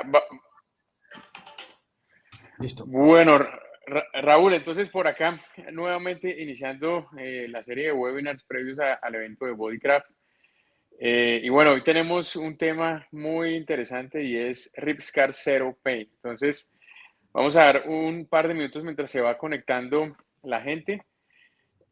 va- Listo. Bueno, Raúl, entonces por acá, nuevamente iniciando la serie de webinars previos al evento de Bodycraft. Y bueno, hoy tenemos un tema muy interesante y es Ripscar Zero Pain. Entonces, vamos a dar un par de minutos mientras se va conectando la gente.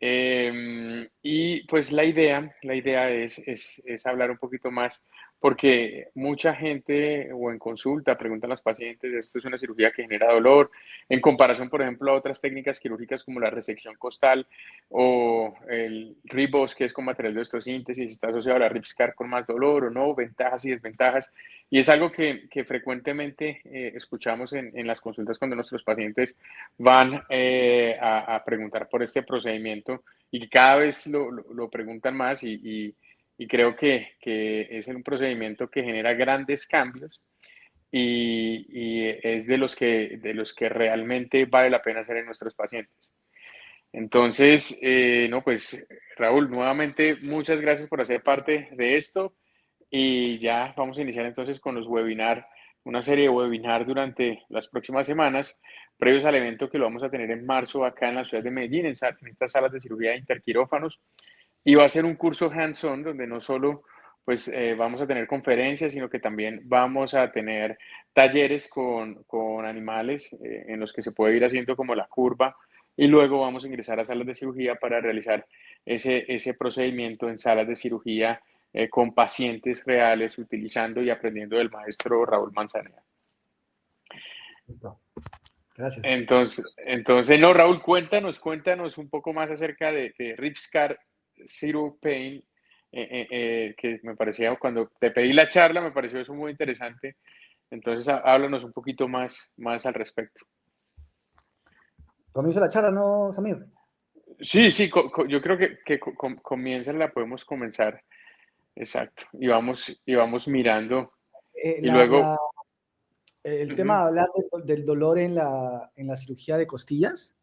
Y pues la idea es hablar un poquito más, porque mucha gente o en consulta preguntan a los pacientes, esto es una cirugía que genera dolor, en comparación, por ejemplo, a otras técnicas quirúrgicas como la resección costal o el Ribos, que es con material de osteosíntesis, está asociado a la Ripscar con más dolor o no, ventajas y desventajas. Y es algo que frecuentemente escuchamos en las consultas cuando nuestros pacientes van a preguntar por este procedimiento y que cada vez lo preguntan más y creo que es un procedimiento que genera grandes cambios y es de los que realmente vale la pena hacer en nuestros pacientes. Entonces, no, pues Raúl, nuevamente muchas gracias por hacer parte de esto y ya vamos a iniciar entonces con los webinars, una serie de webinars durante las próximas semanas, previos al evento que lo vamos a tener en marzo acá en la ciudad de Medellín, en estas salas de cirugía de interquirófanos. Y va a ser un curso hands-on donde no solo pues vamos a tener conferencias, sino que también vamos a tener talleres con animales en los que se puede ir haciendo como la curva y luego vamos a ingresar a salas de cirugía para realizar ese procedimiento en salas de cirugía con pacientes reales, utilizando y aprendiendo del maestro Raúl Manzanera. Listo. Gracias. Entonces, no, Raúl, cuéntanos un poco más acerca de Ripscar Zero Pain, que me parecía, cuando te pedí la charla, me pareció eso muy interesante. Entonces, háblanos un poquito más al respecto. Comienzo la charla, ¿no, Samir? Sí, yo creo que comienza, la podemos comenzar. Exacto. Y vamos mirando. Y La, luego, la, el tema ujú, de hablar del dolor en la cirugía de costillas,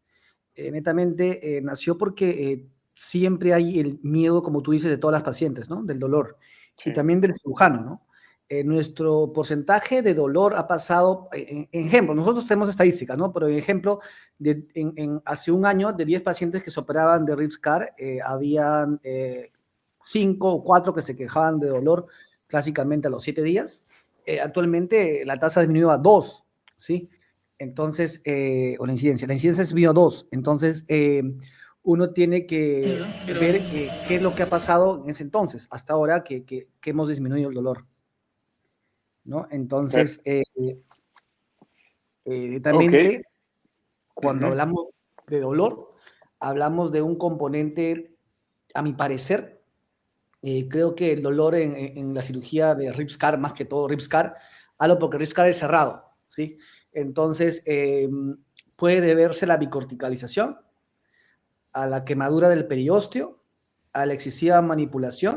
netamente nació porque siempre hay el miedo, como tú dices, de todas las pacientes, ¿no? Del dolor y sí, también del cirujano, ¿no? Nuestro porcentaje de dolor ha pasado, en ejemplo, nosotros tenemos estadísticas, ¿no? Pero en ejemplo, hace un año, de 10 pacientes que se operaban de Ripscar, habían 5 o 4 que se quejaban de dolor clásicamente a los 7 días. Actualmente la tasa ha disminuido a 2, ¿sí? Entonces, o la incidencia subió a 2. Entonces, uno tiene que ver qué es lo que ha pasado en ese entonces, hasta ahora que hemos disminuido el dolor, ¿no? pero, Entonces, ok, netamente, cuando ujú, hablamos de dolor, hablamos de un componente, a mi parecer, creo que el dolor en la cirugía de Ripscar, más que todo Ripscar, hablo porque Ripscar es cerrado, ¿sí? Entonces, puede deberse a la bicorticalización, a la quemadura del periósteo, a la excesiva manipulación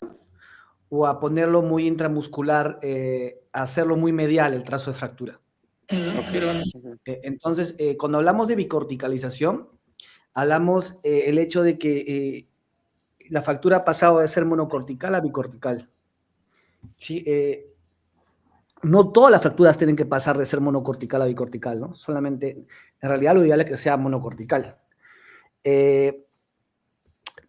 o a ponerlo muy intramuscular, a hacerlo muy medial el trazo de fractura. ok, ujú, Entonces, cuando hablamos de bicorticalización, hablamos el hecho de que la fractura ha pasado de ser monocortical a bicortical. ¿Sí? No todas las fracturas tienen que pasar de ser monocortical a bicortical, ¿no? Solamente, en realidad, lo ideal es que sea monocortical.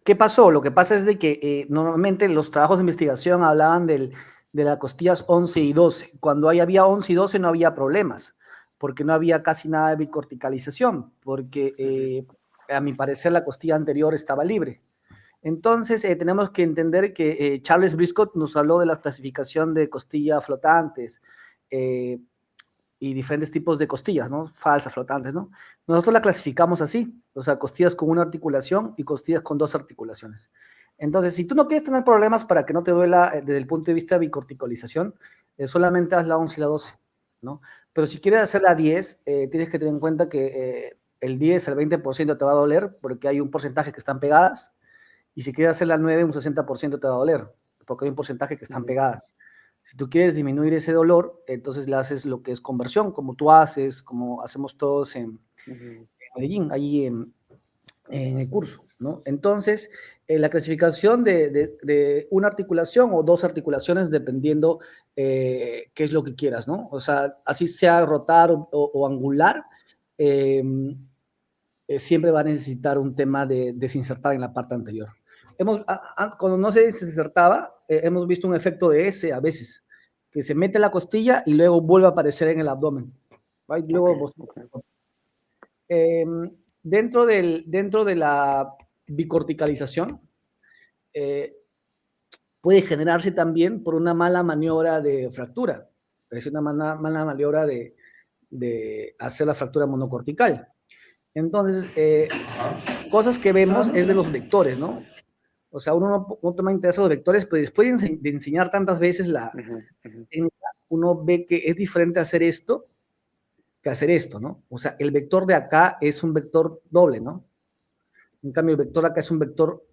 ¿Qué pasó? Lo que pasa es de que normalmente los trabajos de investigación hablaban de las costillas 11 y 12. Cuando había 11 y 12 no había problemas, porque no había casi nada de bicorticalización, porque ujú, a mi parecer la costilla anterior estaba libre. Entonces tenemos que entender que Charles Briscoe nos habló de la clasificación de costillas flotantes, eh, y diferentes tipos de costillas, ¿no? Falsas, flotantes, ¿no? Nosotros la clasificamos así, o sea, costillas con una articulación y costillas con dos articulaciones. Entonces, si tú no quieres tener problemas para que no te duela desde el punto de vista de bicorticalización, solamente haz la 11 y la 12, ¿no? Pero si quieres hacer la 10, tienes que tener en cuenta que el 10 al 20% te va a doler porque hay un porcentaje que están pegadas, y si quieres hacer la 9, un 60% te va a doler porque hay un porcentaje que están ujú, pegadas. Si tú quieres disminuir ese dolor, entonces le haces lo que es conversión, como tú haces, como hacemos todos en ujú. Medellín. Ahí en el curso, ¿no? Entonces, la clasificación de una articulación o dos articulaciones, dependiendo qué es lo que quieras, ¿no? O sea, así sea rotar o angular, eh, siempre va a necesitar un tema de desinsertar en la parte anterior. Cuando no se desinsertaba, hemos visto un efecto de S a veces, que se mete la costilla y luego vuelve a aparecer en el abdomen. ¿Va? Y luego, Okay, okay. eh, dentro de la bicorticalización, eh, puede generarse también por una mala maniobra de fractura, es decir, una mala maniobra de hacer la fractura monocortical. Entonces, cosas que vemos es de los vectores, ¿no? O sea, uno no toma interés a los vectores, pero después de enseñar tantas veces la Ujú, ujú. técnica, uno ve que es diferente hacer esto que hacer esto, ¿no? O sea, el vector de acá es un vector doble, ¿no? En cambio, el vector de acá es un vector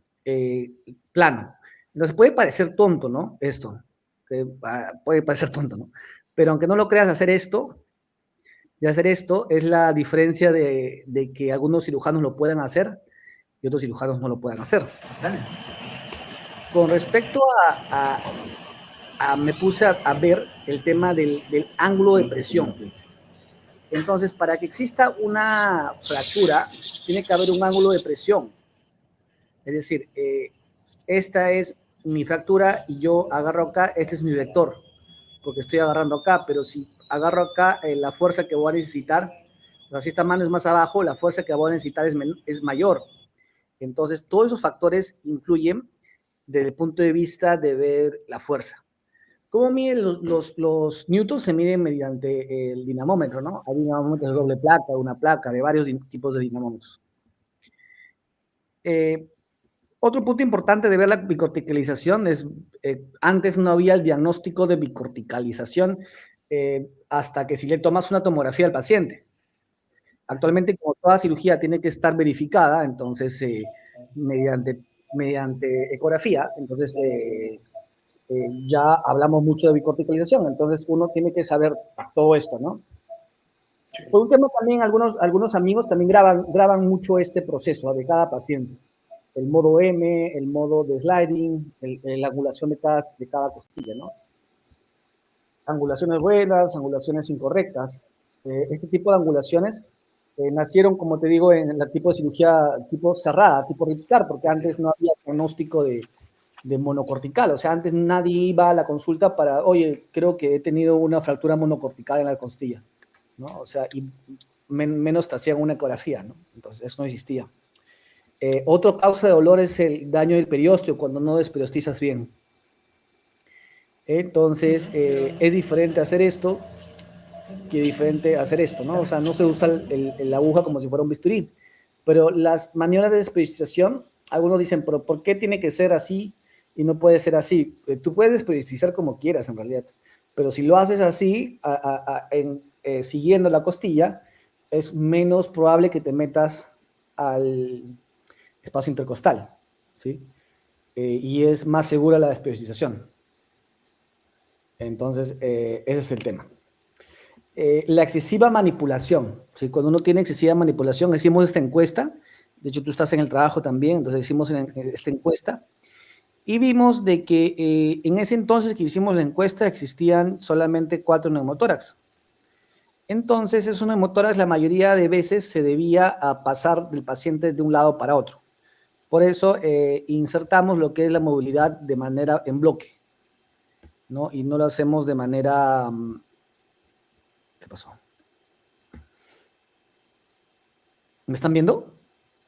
plano. Entonces, puede parecer tonto, ¿no? Esto. Puede parecer tonto, ¿no? Pero aunque no lo creas, hacer esto es la diferencia de que algunos cirujanos lo puedan hacer y otros cirujanos no lo puedan hacer. ¿Vale? Con respecto me puse a ver el tema del ángulo de presión. Entonces, para que exista una fractura, tiene que haber un ángulo de presión. Es decir, esta es mi fractura y yo agarro acá, este es mi vector, porque estoy agarrando acá, pero si agarro acá, la fuerza que voy a necesitar, o sea, si esta mano es más abajo, la fuerza que voy a necesitar es mayor. Entonces, todos esos factores influyen desde el punto de vista de ver la fuerza. ¿Cómo miden los newtons? Se miden mediante el dinamómetro, ¿no? Hay dinamómetros de doble placa, una placa, de varios tipos de dinamómetros. Otro punto importante de ver la bicorticalización es, antes no había el diagnóstico de bicorticalización hasta que si le tomas una tomografía al paciente. Actualmente, como toda cirugía tiene que estar verificada, entonces, mediante ecografía, entonces, ya hablamos mucho de bicorticalización, entonces uno tiene que saber todo esto, ¿no? Sí. Por un tema también, algunos amigos también graban mucho este proceso de cada paciente. El modo M, el modo de sliding, la angulación de cada costilla, ¿no? Angulaciones buenas, angulaciones incorrectas. Este tipo de angulaciones nacieron, como te digo, en el tipo de cirugía tipo cerrada, tipo Ripscar, porque antes no había diagnóstico de monocortical. O sea, antes nadie iba a la consulta para, oye, creo que he tenido una fractura monocortical en la costilla, ¿no? O sea, y menos te hacían una ecografía, ¿no? Entonces, eso no existía. Otra causa de dolor es el daño del periósteo cuando no desperiostizas bien. Entonces, es diferente hacer esto que diferente hacer esto, ¿no? O sea, no se usa la aguja como si fuera un bisturí. Pero las maniobras de desperiodización, algunos dicen, pero ¿por qué tiene que ser así y no puede ser así? Tú puedes desperiodizar como quieras, en realidad. Pero si lo haces así, siguiendo la costilla, es menos probable que te metas al espacio intercostal, ¿sí? Y es más segura la desperiodización. Entonces, ese es el tema. La excesiva manipulación, ¿sí? Cuando uno tiene excesiva manipulación, hicimos esta encuesta, de hecho tú estás en el trabajo también, entonces hicimos esta encuesta, y vimos de que en ese entonces que hicimos la encuesta existían solamente 4 neumotórax. Entonces, esos neumotórax la mayoría de veces se debía a pasar del paciente de un lado para otro. Por eso insertamos lo que es la movilidad de manera en bloque, ¿no? Y no lo hacemos de manera... ¿Qué pasó? ¿Me están viendo?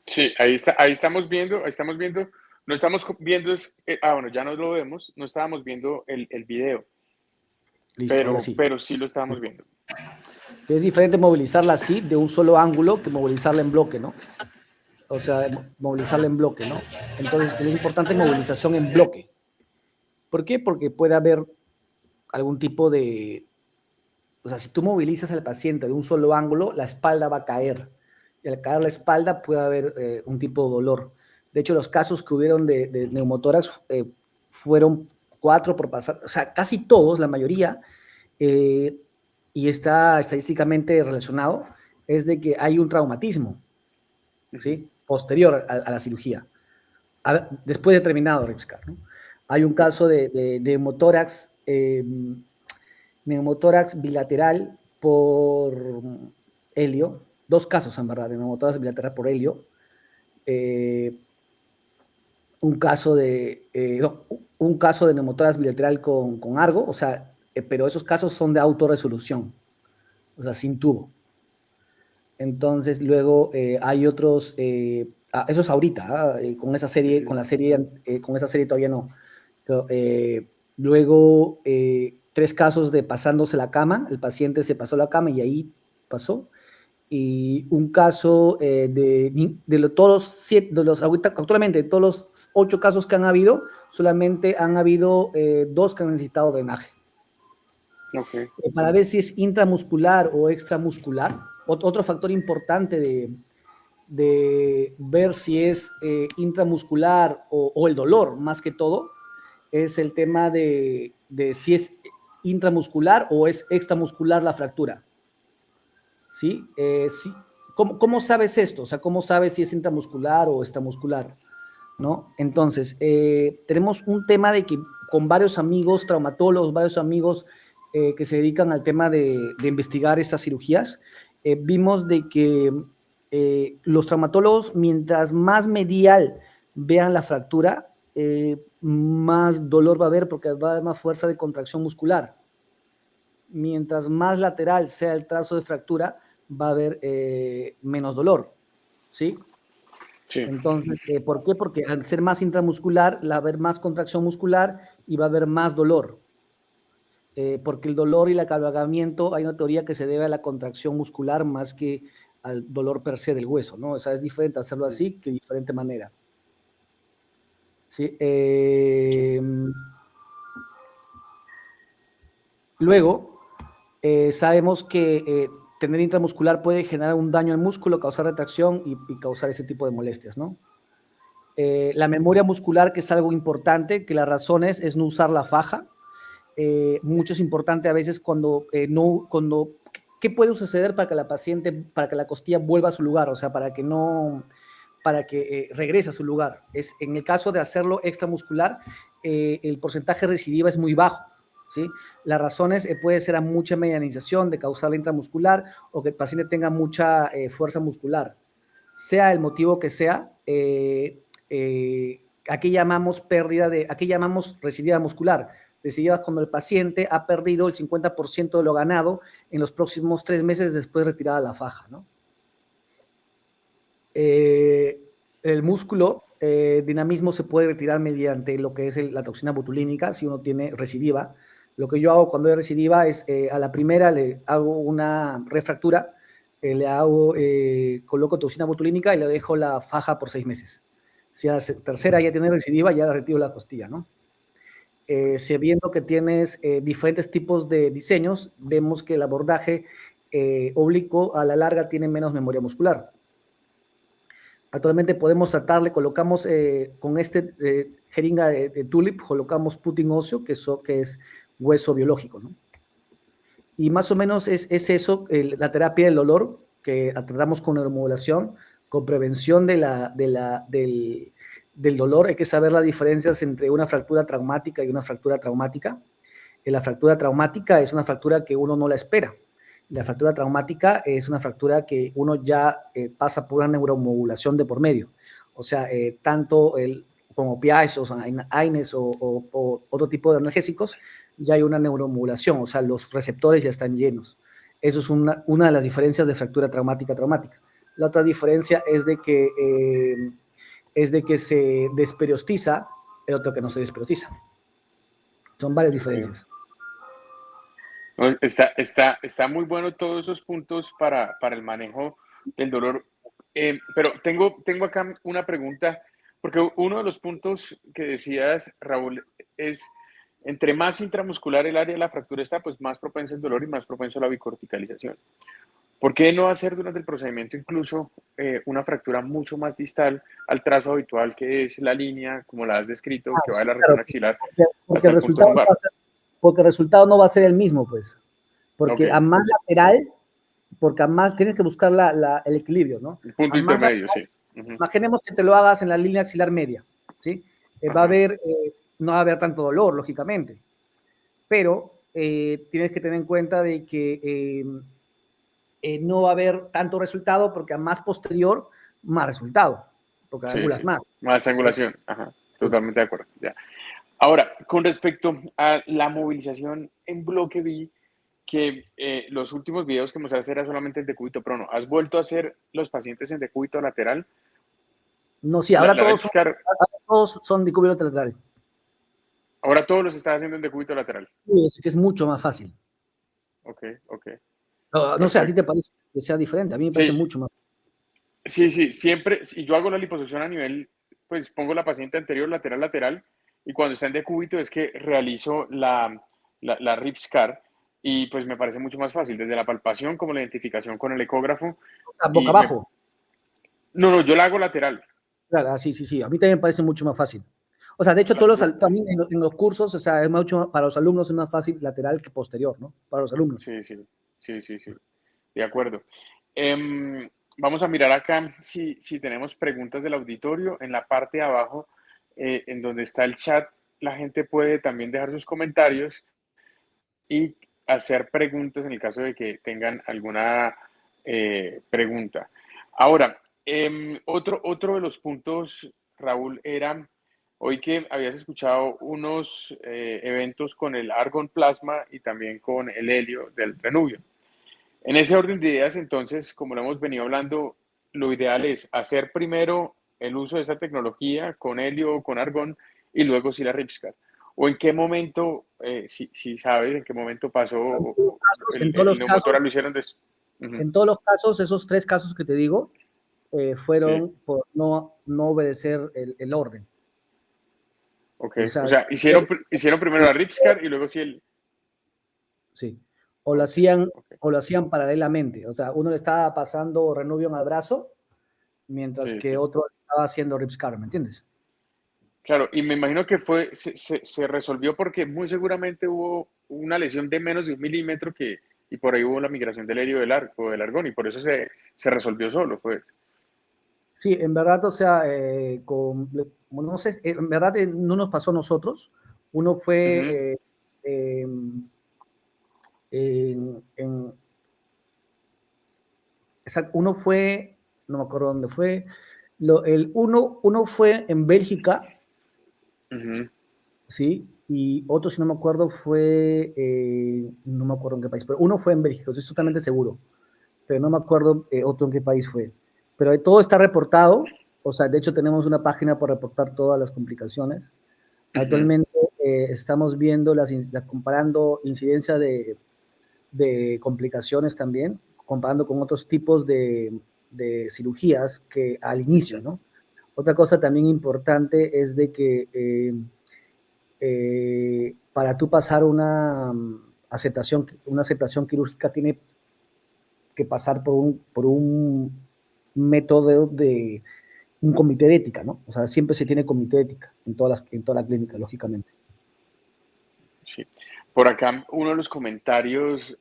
Sí, ahí estamos viendo, no estamos viendo, bueno, ya no lo vemos, no estábamos viendo el video, Listo, ahora sí. pero sí lo estábamos viendo. Es diferente movilizarla así, de un solo ángulo, que movilizarla en bloque, ¿no? O sea, movilizarla en bloque, ¿no? Entonces, es importante movilización en bloque. ¿Por qué? Porque puede haber algún tipo de... O sea, si tú movilizas al paciente de un solo ángulo, la espalda va a caer. Y al caer la espalda puede haber un tipo de dolor. De hecho, los casos que hubieron de neumotórax fueron 4 por pasar, o sea, casi todos, la mayoría, y está estadísticamente relacionado, es de que hay un traumatismo, Ujú. ¿sí? posterior a la cirugía, después de terminado Ripscar, ¿no? Hay un caso de neumotórax bilateral por helio, 2 casos en verdad, de neumotórax bilateral por helio, un caso de neumotórax bilateral con Argo, o sea, pero esos casos son de autorresolución, o sea, sin tubo. Entonces, luego hay otros, eso es ahorita, con esa serie, con esa serie todavía no. Pero, luego, 3 casos de pasándose la cama, el paciente se pasó la cama y ahí pasó. Y un caso todos los 7, actualmente, de todos los 8 casos que han habido, solamente han habido 2 que han necesitado drenaje. Okay. Para ver si es intramuscular o extramuscular. Otro factor importante de ver si es intramuscular o el dolor, más que todo, es el tema de si es intramuscular o es extramuscular la fractura. ¿Sí? Sí. ¿Cómo sabes esto? O sea, ¿cómo sabes si es intramuscular o extramuscular? ¿No? Entonces, tenemos un tema de que con varios amigos, traumatólogos, varios amigos que se dedican al tema de investigar estas cirugías, vimos de que los traumatólogos, mientras más medial vean la fractura, más dolor va a haber porque va a haber más fuerza de contracción muscular. Mientras más lateral sea el trazo de fractura, va a haber menos dolor, ¿sí? Sí. Entonces, ¿por qué? Porque al ser más intramuscular, va a haber más contracción muscular y va a haber más dolor. Porque el dolor y el acalvagamiento, hay una teoría que se debe a la contracción muscular más que al dolor per se del hueso, ¿no? O sea, es diferente hacerlo así que de diferente manera. ¿Sí? Luego, sabemos que tener intramuscular puede generar un daño al músculo, causar retracción y causar ese tipo de molestias, ¿no? La memoria muscular, que es algo importante, que las razones es no usar la faja. Mucho es importante a veces ¿qué puede suceder para que para que la costilla vuelva a su lugar? O sea, para que regrese a su lugar. En el caso de hacerlo extramuscular, el porcentaje de recidiva es muy bajo, ¿sí? Las razones puede ser a mucha medianización de causar la intramuscular o que el paciente tenga mucha fuerza muscular. Sea el motivo que sea, aquí llamamos recidiva muscular. Recidiva cuando el paciente ha perdido el 50% de lo ganado en los próximos 3 meses después de retirada la faja, ¿no? El músculo dinamismo se puede retirar mediante lo que es la toxina botulínica si uno tiene recidiva. Lo que yo hago cuando hay recidiva es a la primera le hago una refractura, coloco toxina botulínica y le dejo la faja por 6 meses. Si a la tercera ya tiene recidiva, ya retiro la costilla, ¿no? Si viendo que tienes diferentes tipos de diseños, vemos que el abordaje oblicuo a la larga tiene menos memoria muscular. Actualmente podemos tratarle, colocamos con jeringa de tulip, colocamos putting óseo, que es hueso biológico, ¿no? Y más o menos es eso, la terapia del dolor, que tratamos con neuromodulación, con prevención del dolor. Hay que saber las diferencias entre una fractura traumática y una fractura traumática. La fractura traumática es una fractura que uno no la espera. La fractura traumática es una fractura que uno ya pasa por una neuromodulación de por medio. O sea, tanto con opiáceos, o AINES o otro tipo de analgésicos, ya hay una neuromodulación, o sea, los receptores ya están llenos. Eso es una de las diferencias de fractura traumática. La otra diferencia es de que se desperiostiza, el otro que no se desperiostiza. Son varias diferencias. No, está muy bueno todos esos puntos para el manejo del dolor. Pero tengo acá una pregunta, porque uno de los puntos que decías, Raúl, es entre más intramuscular el área de la fractura está, pues más propenso al dolor y más propenso a la bicorticalización. ¿Por qué no hacer durante el procedimiento incluso una fractura mucho más distal al trazo habitual, que es la línea, como la has descrito, que va de la región axilar porque hasta el punto lumbar? Porque el resultado no va a ser el mismo, pues. Porque Okay. a más lateral, porque a más tienes que buscar el equilibrio, ¿no? El punto A más intermedio, lateral, sí. Imaginemos que te lo hagas en la línea axilar media, ¿sí? Va a haber, no va a haber tanto dolor, lógicamente, pero tienes que tener en cuenta de que no va a haber tanto resultado porque a más posterior, más resultado, porque Sí, angulas sí. más. Más ¿Sí? angulación. Ajá. Sí. Totalmente de acuerdo. Ya. Ahora, con respecto a la movilización en bloque, vi que los últimos videos que mostraste era solamente en decúbito prono. ¿Has vuelto a hacer los pacientes en decúbito lateral? No, sí, La Ripscar, ahora todos son de cúbito lateral. ahora todos los estás haciendo en decúbito lateral. Sí, es que es mucho más fácil. Ok, ok, No sé, a ti te perfecto. parece que sea diferente, a mí me parece Sí, mucho más. sí, sí, siempre, si yo hago la liposucción a nivel, pues pongo la paciente anterior, lateral, lateral, y cuando está en decúbito es que realizo la Ripscar y pues me parece mucho más fácil, desde la palpación como la identificación con el ecógrafo. Boca Y me, abajo. no, no, yo la hago lateral. Claro, sí, sí, sí. A mí también me parece mucho más fácil. O sea, de hecho, Yo, también en los cursos, o sea, es mucho, para los alumnos es más fácil lateral que posterior, ¿no? Para los alumnos. sí, sí, sí, sí, sí, de acuerdo. Vamos a mirar acá si tenemos preguntas del auditorio. En la parte de abajo, en donde está el chat, la gente puede también dejar sus comentarios y hacer preguntas en el caso de que tengan alguna pregunta. Ahora, otro de los puntos, Raúl, era hoy que habías escuchado unos eventos con el argon plasma y también con el helio del Renubio. En ese orden de ideas, entonces, como lo hemos venido hablando, lo ideal es hacer primero el uso de esta tecnología con helio o con argón y luego sí la Ripscar. ¿O en qué momento, si sabes, en qué momento pasó En todos el los neumotora casos, lo hicieron de... Ujú. en todos los casos, esos 3 casos que te digo, Sí, fueron por no obedecer el orden. ok. O O sea, sea, hicieron primero la Ripscar y luego sí el... sí. Ok, ok. O lo hacían paralelamente. O sea, uno le estaba pasando Renuvion al brazo, mientras Sí, que sí. otro estaba haciendo Ripscar, ¿me entiendes? Claro, y me imagino que se resolvió porque muy seguramente hubo una lesión de menos de 1 milímetro y por ahí hubo la migración del helio del arco, del argón, y por eso se resolvió solo, pues. Sí, en verdad, o sea, no sé, en verdad no nos pasó a nosotros. Uno Ujú, fue en, en, uno fue, no me acuerdo dónde fue, uno fue en Bélgica, ujú, ¿sí? Y otro, si no me acuerdo, fue, no me acuerdo en qué país, pero uno fue en Bélgica, estoy totalmente seguro, pero no me acuerdo otro en qué país fue. Pero todo está reportado, o sea, de hecho tenemos una página para reportar todas las complicaciones. ujú. Actualmente estamos viendo comparando incidencia de complicaciones también, comparando con otros tipos de cirugías que al inicio, Ujú. ¿no? Otra cosa también importante es de que para tú pasar una aceptación quirúrgica tiene que pasar por un método de un comité de ética, ¿no? O sea, siempre se tiene comité de ética en toda la clínica, lógicamente. Sí. Por acá, uno de los comentarios,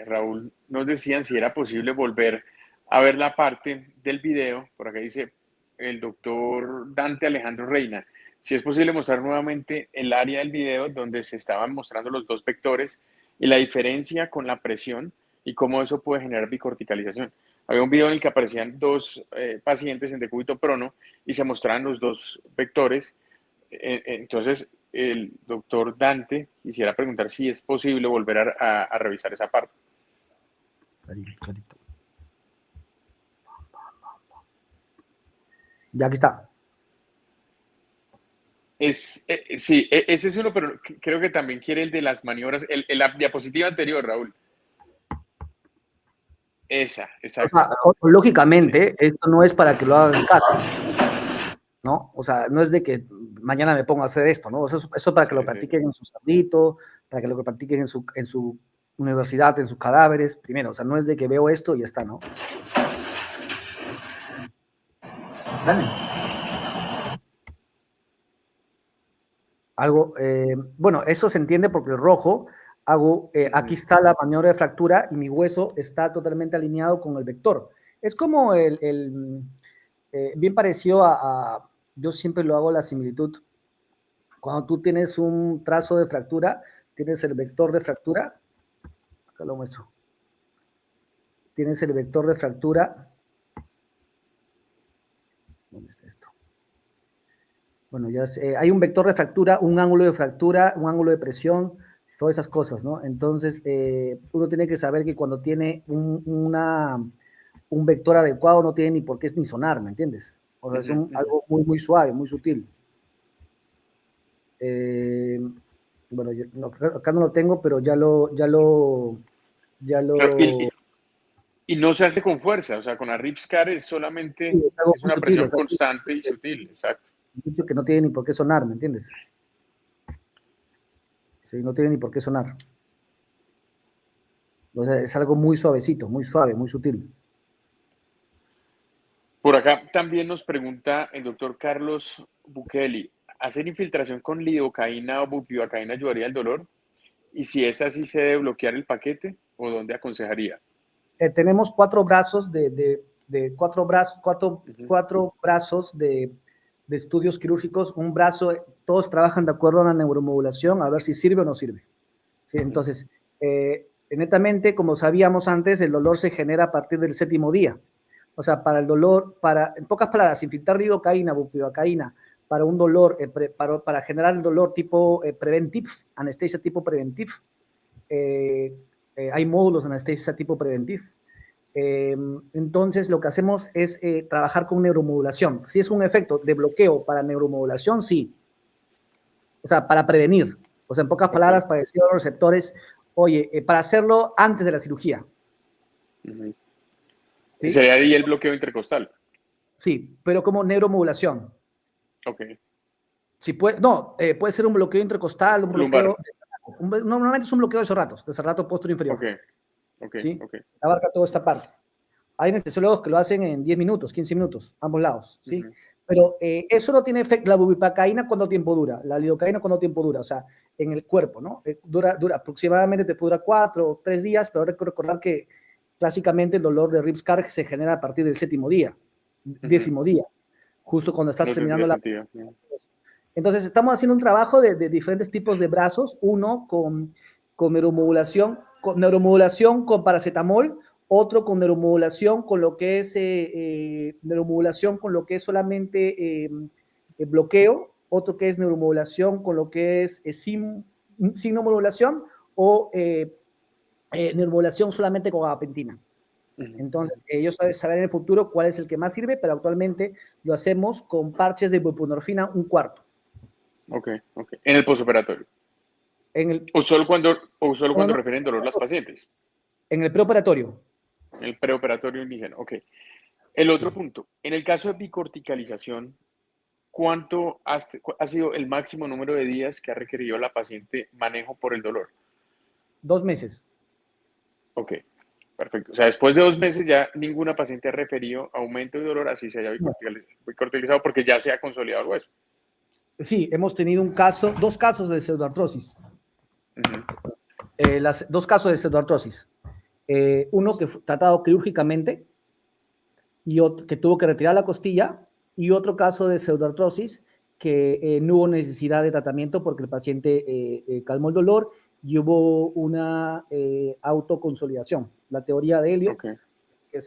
Raúl, nos decían si era posible volver a ver la parte del video. Por acá dice el doctor Dante Alejandro Reina, si es posible mostrar nuevamente el área del video donde se estaban mostrando los dos vectores y la diferencia con la presión y cómo eso puede generar bicorticalización. Había un video en el que aparecían dos pacientes en decúbito prono y se mostraban los dos vectores. Entonces, el doctor Dante quisiera preguntar si es posible volver a revisar esa parte. Ya aquí está. Sí, ese es uno, pero creo que también quiere el de las maniobras, la diapositiva anterior, Raúl. Esa, O sea, exacto. Sí, lógicamente, esto no es para que lo hagan en casa, ¿no? O sea, no es de que mañana me ponga a hacer esto, ¿no? O sea, eso para que lo sí, sí. practiquen en su cerdito, para que lo practiquen en su universidad, en sus cadáveres, primero. O sea, no es de que veo esto y ya está, ¿no? Dale. Bueno, eso se entiende porque el rojo, aquí Ujú, está la maniobra de fractura y mi hueso está totalmente alineado con el vector. Es como bien parecido yo siempre lo hago la similitud. Cuando tú tienes un trazo de fractura, tienes el vector de fractura, acá lo muestro, tienes el vector de fractura, ¿dónde está esto? Bueno, hay un vector de fractura, un ángulo de fractura, un ángulo de presión, todas esas cosas, ¿no? Entonces, uno tiene que saber que cuando tiene un vector adecuado no tiene ni por qué ni sonar, ¿me entiendes? O sea, es algo muy, muy suave, muy sutil. Bueno, acá no lo tengo, pero Claro, y no se hace con fuerza, o sea, con la Ripscar es sí, solamente, es algo es muy una sutil, presión es algo constante y sutil, exacto. mucho que no tiene ni por qué sonar, ¿me entiendes? Sí, no tiene ni por qué sonar. O sea, es algo muy suavecito, muy suave, muy sutil. Por acá también nos pregunta el doctor Carlos Bukeli, ¿hacer infiltración con lidocaína o bupivacaína ayudaría al dolor? Y si es así, ¿se debe bloquear el paquete o dónde aconsejaría? Tenemos cuatro brazos Ujú, cuatro brazos de estudios quirúrgicos. Un brazo, todos trabajan de acuerdo a la neuromodulación, a ver si sirve o no sirve. ¿Sí? ujú, Entonces, netamente, como sabíamos antes, el dolor se genera a partir del séptimo día. O sea, para el dolor, en pocas palabras, infiltrar lidocaína, bupivacaína, para un dolor, para generar el dolor tipo preventive, anestesia tipo preventive, hay módulos de anestesia tipo preventive. Entonces, lo que hacemos es trabajar con neuromodulación. Si es un efecto de bloqueo para neuromodulación, sí. O sea, para prevenir. O sea, en pocas ok, palabras, para decir a los receptores, oye, para hacerlo antes de la cirugía. ujú. ¿Sí? Sería ahí el bloqueo intercostal. Sí, pero como neuromodulación. Ok, Si puede, no, puede ser un bloqueo intercostal, un lumbar. bloqueo normalmente es un bloqueo de cerrato posterior Ok, inferior. ok, ¿Sí? ok. Abarca toda esta parte. Hay anestesiólogos que lo hacen en 10 minutos, 15 minutos, ambos lados, ¿sí? Ujú, Pero eso no tiene efecto. La bupivacaína, ¿cuánto tiempo dura? La lidocaína, ¿cuánto tiempo dura? O sea, en el cuerpo, ¿no? Dura aproximadamente, te puede durar 4 o 3 días, pero hay que recordar que clásicamente el dolor de Ripscar se genera a partir del séptimo día, ujú. 10º día, justo cuando estás No tendría terminando la... sentido. Ujú, Entonces, estamos haciendo un trabajo de diferentes tipos de brazos, uno con neuromodulación con paracetamol, otro con neuromodulación con lo que es neuromodulación con lo que es solamente bloqueo, otro que es neuromodulación con lo que es signomodulación o neuromodulación solamente con gabapentina. ujú, Entonces, ujú. ellos saben en el futuro cuál es el que más sirve, pero actualmente lo hacemos con parches de buprenorfina un cuarto. Ok, ok. En el postoperatorio. En el, O solo no, cuando no, refieren dolor las pacientes. en el preoperatorio. En el preoperatorio inicial. Ok. El otro Sí. punto. En el caso de bicorticalización, ¿cuánto ha sido el máximo número de días que ha requerido la paciente manejo por el dolor? 2 meses. Ok, perfecto. O sea, después de 2 meses ya ninguna paciente ha referido aumento de dolor así se haya No. bicorticalizado porque ya se ha consolidado el hueso. Sí, hemos tenido dos casos de pseudoartrosis. Ujú, Dos casos de pseudoartrosis. Uno que fue tratado quirúrgicamente y otro que tuvo que retirar la costilla, y otro caso de pseudoartrosis que no hubo necesidad de tratamiento porque el paciente calmó el dolor y hubo una autoconsolidación. La teoría de Elliot, ok, que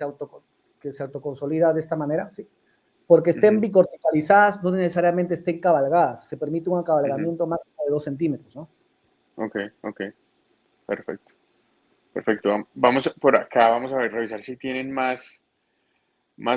que se autoconsolida de esta manera, ¿sí? Porque estén ujú, bicorticalizadas, no necesariamente estén cabalgadas. Se permite un ujú, acabalgamiento máximo de 2 centímetros, ¿no? ok, ok, perfecto. Perfecto. Vamos por acá, vamos a ver, revisar si tienen más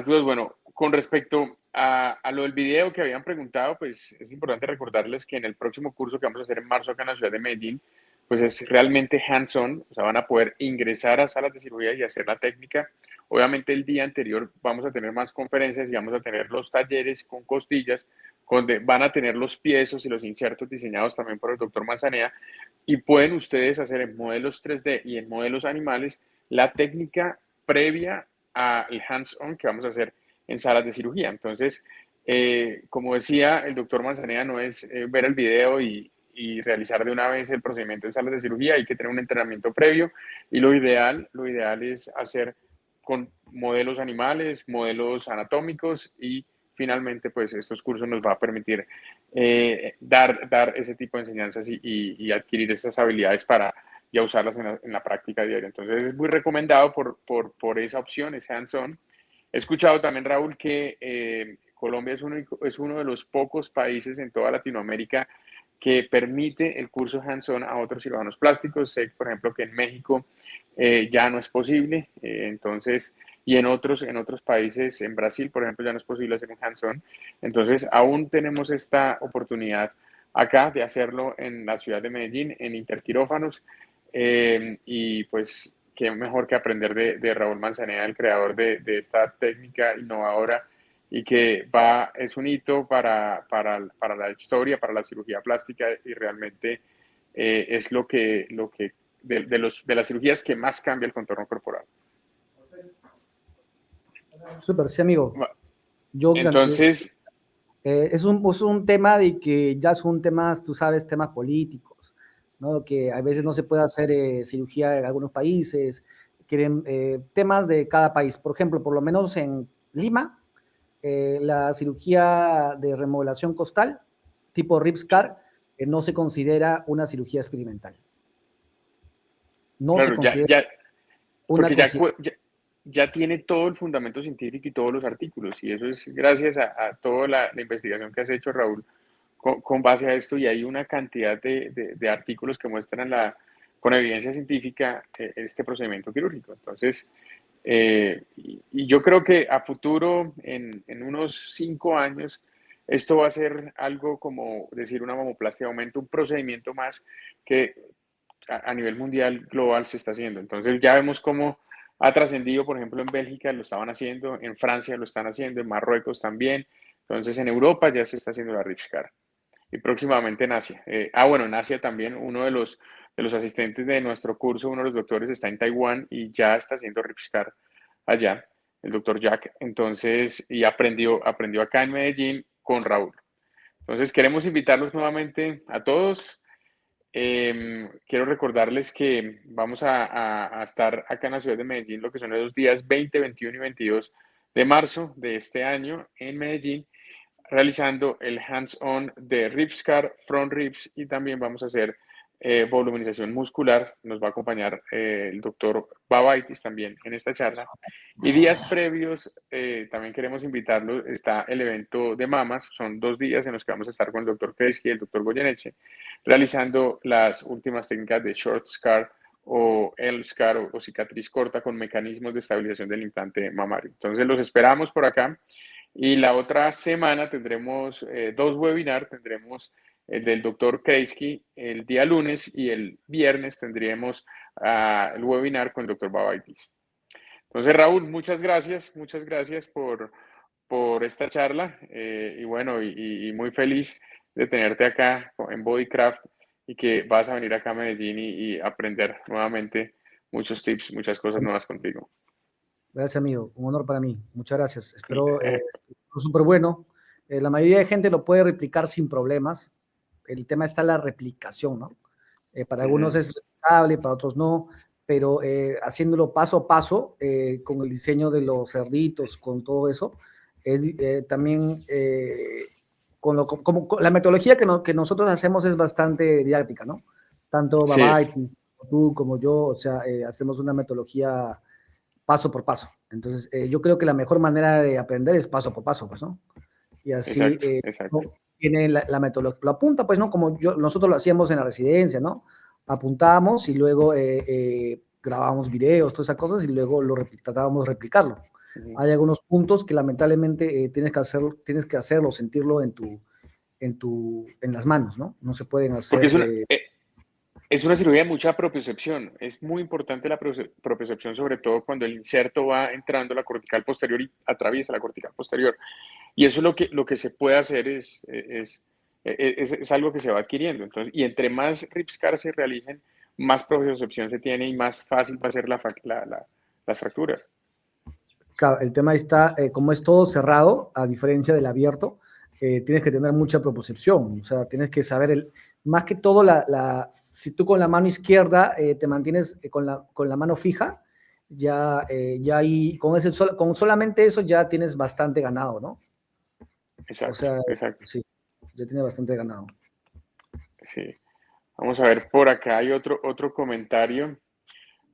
dudas. Bueno, con respecto a lo del video que habían preguntado, pues es importante recordarles que en el próximo curso que vamos a hacer en marzo acá en la ciudad de Medellín, pues es realmente hands-on, o sea, van a poder ingresar a salas de cirugía y hacer la técnica. Obviamente el día anterior vamos a tener más conferencias y vamos a tener los talleres con costillas, donde van a tener los piesos y los insertos diseñados también por el doctor Manzanea y pueden ustedes hacer en modelos 3D y en modelos animales la técnica previa al hands-on que vamos a hacer en salas de cirugía. Entonces, como decía el doctor Manzanea, no es ver el video y realizar de una vez el procedimiento en salas de cirugía, hay que tener un entrenamiento previo y lo ideal es hacer con modelos animales, modelos anatómicos y finalmente pues estos cursos nos va a permitir dar ese tipo de enseñanzas y adquirir estas habilidades para ya usarlas en la práctica diaria. Entonces es muy recomendado por esa opción, ese hands-on. He escuchado también, Raúl, que Colombia es uno de los pocos países en toda Latinoamérica que permite el curso hands-on a otros cirujanos plásticos. Sé, por ejemplo, que en México ya no es posible, entonces, y en otros países, en Brasil, por ejemplo, ya no es posible hacer un hands-on. Entonces, aún tenemos esta oportunidad acá de hacerlo en la ciudad de Medellín, en Interquirófanos, y pues, qué mejor que aprender de Raúl Manzaneda, el creador de esta técnica innovadora y que es un hito para la historia, para la cirugía plástica y realmente es de las cirugías que más cambia el contorno corporal. Súper, sí, amigo. Yo, Entonces, es un tema de que ya son temas, tú sabes, temas políticos, ¿no? Que a veces no se puede hacer cirugía en algunos países, quieren temas de cada país. Por ejemplo, por lo menos en Lima, la cirugía de remodelación costal, tipo Ripscar, no se considera una cirugía experimental. No se claro, considera una porque ya tiene todo el fundamento científico y todos los artículos, y eso es gracias a toda la investigación que has hecho, Raúl, con base a esto, y hay una cantidad de artículos que muestran con evidencia científica este procedimiento quirúrgico. Entonces, y yo creo que a futuro, en unos 5 años, esto va a ser algo como decir una mamoplastia, aumenta un procedimiento más que a nivel mundial, global, se está haciendo. Entonces ya vemos cómo ha trascendido, por ejemplo, en Bélgica lo estaban haciendo, en Francia lo están haciendo, en Marruecos también. Entonces en Europa ya se está haciendo la Ripscar y próximamente en Asia. Bueno, en Asia también uno de los asistentes de nuestro curso, uno de los doctores está en Taiwán y ya está haciendo Ripscar allá, el doctor Jack. Entonces, y aprendió acá en Medellín con Raúl. Entonces queremos invitarlos nuevamente a todos. Quiero recordarles que vamos a estar acá en la ciudad de Medellín, lo que son los días 20, 21 y 22 de marzo de este año en Medellín, realizando el hands-on de Ripscar, front ribs, y también vamos a hacer voluminización muscular. Nos va a acompañar el doctor Babaitis también en esta charla. Y días previos, también queremos invitarlos, está el evento de mamas, son 2 días en los que vamos a estar con el doctor Kreisky y el doctor Goyeneche, realizando las últimas técnicas de short scar o L-scar o cicatriz corta con mecanismos de estabilización del implante mamario. Entonces los esperamos por acá. Y la otra semana tendremos 2 webinars, tendremos el del doctor Kreisky el día lunes y el viernes tendríamos el webinar con el doctor Babaitis. Entonces, Raúl, muchas gracias por esta charla y bueno, y muy feliz de tenerte acá en Bodycraft y que vas a venir acá a Medellín y aprender nuevamente muchos tips, muchas cosas nuevas contigo. Gracias, amigo. Un honor para mí. Muchas gracias. Espero súper bueno. La mayoría de gente lo puede replicar sin problemas. El tema está en la replicación, ¿no? Para algunos es replicable, para otros no, pero haciéndolo paso a paso, con el diseño de los cerditos, con todo eso, es también como la metodología que nosotros hacemos es bastante didáctica, ¿no? Tanto Sí, Babay, tú como yo, o sea, hacemos una metodología paso por paso. Entonces, yo creo que la mejor manera de aprender es paso por paso, pues, ¿no? Y así exacto. tiene la metodología, lo apunta, pues, ¿no? Como nosotros lo hacíamos en la residencia, ¿no? Apuntamos y luego grabábamos videos, todas esas cosas, y luego tratábamos de replicarlo. Hay algunos puntos que lamentablemente tienes que hacerlo, sentirlo en las manos, ¿no? No se pueden Porque hacer. es una cirugía de mucha propiocepción. Es muy importante la propiocepción, sobre todo cuando el inserto va entrando a la cortical posterior y atraviesa la cortical posterior. Y eso es lo que se puede hacer es algo que se va adquiriendo. Entonces, y entre más Ripscar se realicen, más propiocepción se tiene y más fácil va a ser las fracturas. Claro, el tema está, como es todo cerrado, a diferencia del abierto, tienes que tener mucha propiocepción, o sea, tienes que saber, más que todo, si tú con la mano izquierda te mantienes con la mano fija, ya ahí, con solamente eso ya tienes bastante ganado, ¿no? O Exacto, sea, exacto. sí, ya tienes bastante ganado. Sí. Vamos a ver, por acá hay otro comentario.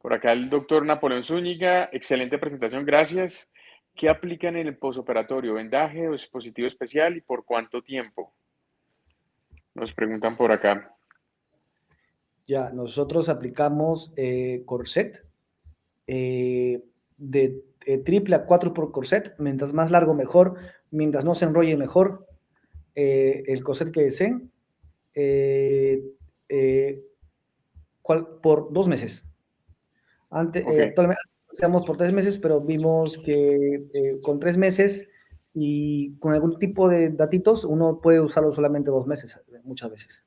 Por acá el doctor Napoleón Zúñiga, excelente presentación, gracias. ¿Qué aplican en el posoperatorio? ¿Vendaje o dispositivo especial y por cuánto tiempo? Nos preguntan por acá. Ya, nosotros aplicamos corset de triple a 4 por corset, mientras más largo mejor, mientras no se enrolle mejor el corset que deseen, eh, eh, por 2 meses. Ok. Actualmente usamos por 3 meses, pero vimos que con 3 meses y con algún tipo de datitos, uno puede usarlo solamente 2 meses, muchas veces.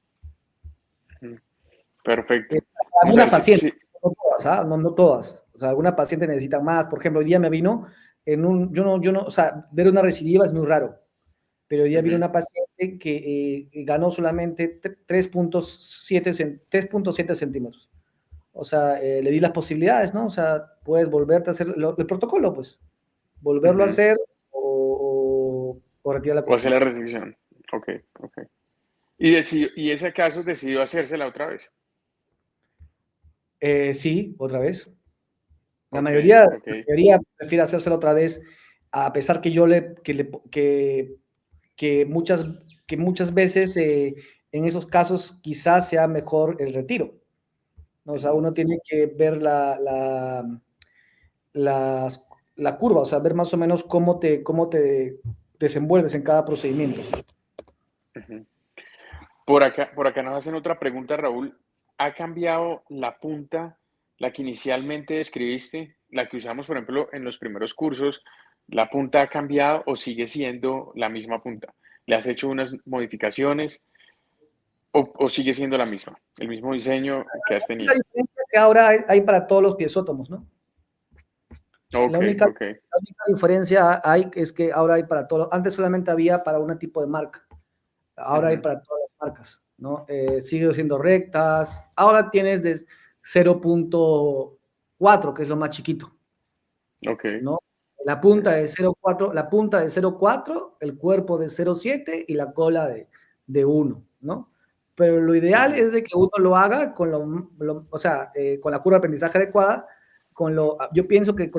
Perfecto. Eh, Vamos a Algunas ver pacientes, no todas, ¿ah? No todas. O sea, algunas pacientes necesitan más. Por ejemplo, hoy día me vino yo no, o sea, ver una recidiva es muy raro, pero hoy día vino Ujú. una paciente que ganó solamente 3.7 centímetros. O sea, le di las posibilidades, ¿no? O sea, puedes volverte a hacer el protocolo, pues, volverlo a Ujú. hacer o retirar la O hacer la costilla. resección. Ok, ok. Y ese caso decidió hacérsela otra vez. Sí, otra vez. La Ok, mayoría, ok. la mayoría prefiere hacérselo otra vez, a pesar que yo que muchas, que muchas veces en esos casos quizás sea mejor el retiro, ¿no? O sea, Ujú, uno tiene que ver las- la curva, o sea, ver más o menos cómo te desenvuelves en cada procedimiento. ujú. Por acá nos hacen otra pregunta, Raúl. ¿Ha cambiado la punta, la que inicialmente describiste, la que usamos, por ejemplo, en los primeros cursos? ¿La punta ha cambiado o sigue siendo la misma punta? ¿Le has hecho unas modificaciones o sigue siendo la misma, el mismo diseño que has La tenido? diferencia es que ahora hay para todos los piezótomos, ¿no? La Ok, única, ok. la única diferencia es que ahora hay para todos. Antes solamente había para un tipo de marca. Ahora hay Ujú, para todas las marcas, ¿no? Sigue siendo rectas. Ahora tienes de 0.4, que es lo más chiquito, ok, ¿no? La ok. punta de 0.4, la punta de 0.4, el cuerpo de 0.7 y la cola de 1, ¿no? Pero lo ideal Ujú. es de que uno lo haga o sea, con la curva de aprendizaje adecuada, yo pienso que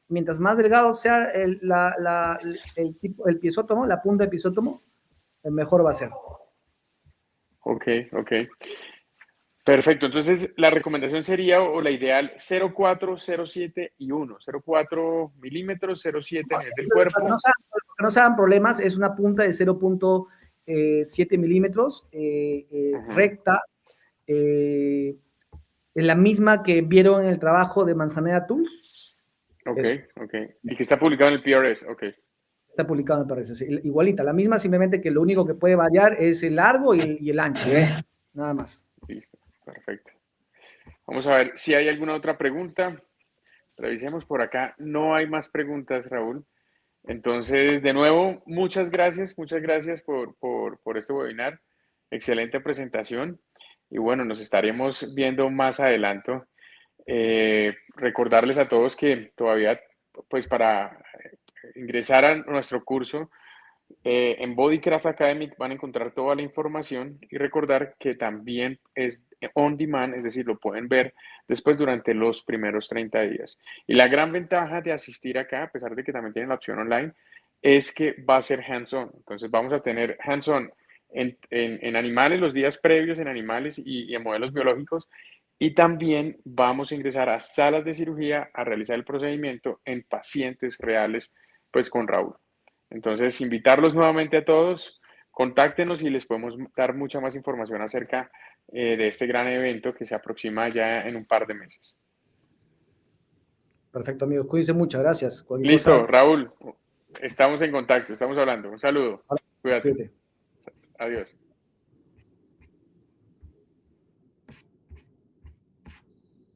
mientras más delgado sea el piezótomo, la punta del piezótomo, mejor va a ser. Ok, ok. Perfecto. Entonces, la recomendación sería, o la ideal, 0,4, 0,7 y 1. 0,4 milímetros, 0,7 a nivel del cuerpo. Para que no se hagan problemas, es una punta de 0.7 milímetros, Ujú. recta, es la misma que vieron en el trabajo de Manzanera Tools. Ok, Eso, ok. Y que está publicado en el PRS. Ok, está publicado, me parece. Sí, igualita, la misma, simplemente que lo único que puede variar es el largo y el ancho. Nada más. listo. Perfecto. Vamos a ver si hay alguna otra pregunta. Revisemos por acá. No hay más preguntas, Raúl. Entonces, de nuevo, muchas gracias por este webinar. Excelente presentación. Y bueno, nos estaremos viendo más adelante. Recordarles a todos que todavía, pues para ingresar a nuestro curso en Bodycraft Academy van a encontrar toda la información y recordar que también es on demand, es decir, lo pueden ver después durante los primeros 30 días. Y la gran ventaja de asistir acá, a pesar de que también tienen la opción online, es que va a ser hands-on. Entonces vamos a tener hands-on en animales los días previos, en animales y en modelos biológicos. Y también vamos a ingresar a salas de cirugía a realizar el procedimiento en pacientes reales, pues con Raúl. Entonces, invitarlos nuevamente a todos, contáctenos y les podemos dar mucha más información acerca de este gran evento que se aproxima ya en un par de meses. Perfecto, amigos. Cuídense mucho. Gracias. Cualquier Listo, cosa, Raúl, estamos en contacto, estamos hablando. Un saludo, cuídate, cuídate. adiós.